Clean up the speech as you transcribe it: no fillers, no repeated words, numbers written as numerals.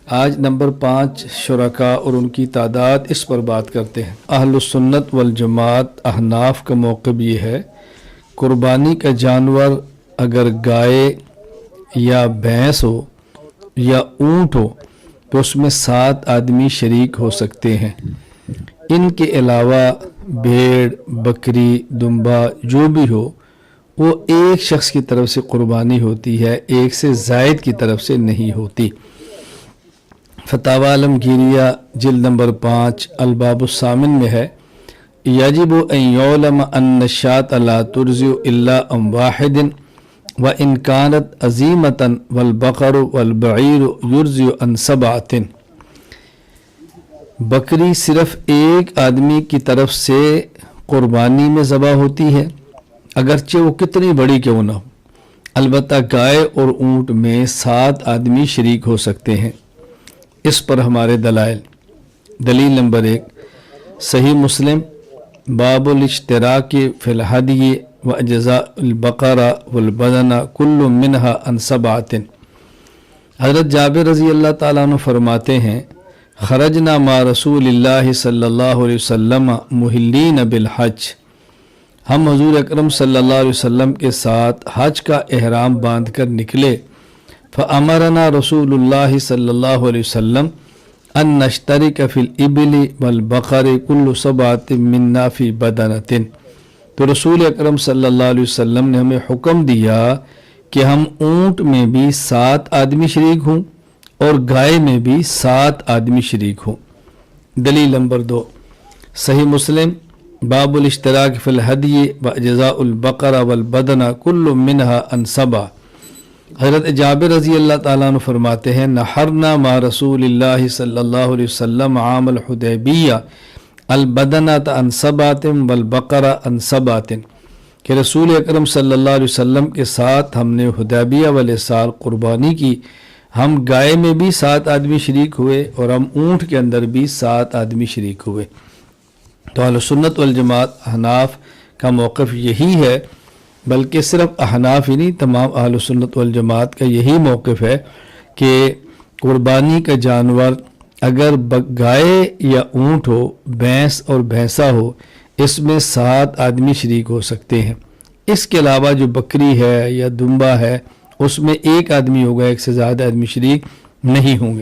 آج نمبر 5 شرکا اور ان کی تعداد، اس پر بات کرتے ہیں۔ اہل السنت والجماعت احناف کا موقف یہ ہے، قربانی کا جانور اگر گائے یا بھینس ہو یا اونٹ ہو تو اس میں 7 آدمی شریک ہو سکتے ہیں۔ ان کے علاوہ بھیڑ، بکری، دمبا جو بھی ہو وہ ایک شخص کی طرف سے قربانی ہوتی ہے، ایک سے زائد کی طرف سے نہیں ہوتی۔ فتاوی عالمگیریہ جلد نمبر 5 الباب الثامن میں ہے، یجب ان یعلم ان الشاة لا ترزع الا عن واحد وان كانت عظیمة والبقر والبعیر یرزع عن 7۔ بکری صرف ایک آدمی کی طرف سے قربانی میں ذبح ہوتی ہے، اگرچہ وہ کتنی بڑی کیوں نہ ہو۔ البتہ گائے اور اونٹ میں 7 آدمی شریک ہو سکتے ہیں۔ اس پر ہمارے دلائل: دلیل نمبر 1، صحیح مسلم باب الاشتراک فی الہدی واجزاء البقرہ والبدن کل منہا عن 7۔ حضرت جابر رضی اللہ تعالیٰ عنہ فرماتے ہیں، خرجنا مع رسول اللہ صلی اللہ علیہ وسلم محلین بالحج، ہم حضور اکرم صلی اللہ علیہ وسلم کے ساتھ حج کا احرام باندھ کر نکلے۔ فأمرنا رسول اللہ صلی اللہ علیہ وسلم ان نشترک فی الابل والبقر کل 7 منا فی بدنۃ، تو رسول اکرم صلی اللہ علیہ وسلم نے ہمیں حکم دیا کہ ہم اونٹ میں بھی 7 آدمی شریک ہوں اور گائے میں بھی 7 آدمی شریک ہوں۔ دلیل نمبر 2، صحیح مسلم باب الاشتراک فی الہدی واجزاء البقرہ والبدن کل منہا عن 7۔ حضرت جابر رضی اللہ تعالیٰ عنہ فرماتے ہیں، نحرنا مع رسول اللہ صلی اللہ علیہ وسلم عام الحدیبیہ البدنۃ عن 7 والبقرہ عن 7، کہ رسول اکرم صلی اللہ علیہ وسلم کے ساتھ ہم نے حدیبیہ والے سال قربانی کی، ہم گائے میں بھی 7 آدمی شریک ہوئے اور ہم اونٹ کے اندر بھی 7 آدمی شریک ہوئے۔ تو اہل سنت والجماعت احناف کا موقف یہی ہے، بلکہ صرف احناف ہی نہیں، تمام اہل سنت والجماعت کا یہی موقف ہے کہ قربانی کا جانور اگر گائے یا اونٹ ہو، بھینس اور بھینسا ہو، اس میں 7 آدمی شریک ہو سکتے ہیں۔ اس کے علاوہ جو بکری ہے یا دمبا ہے، اس میں ایک آدمی ہوگا، ایک سے زیادہ آدمی شریک نہیں ہوں گے۔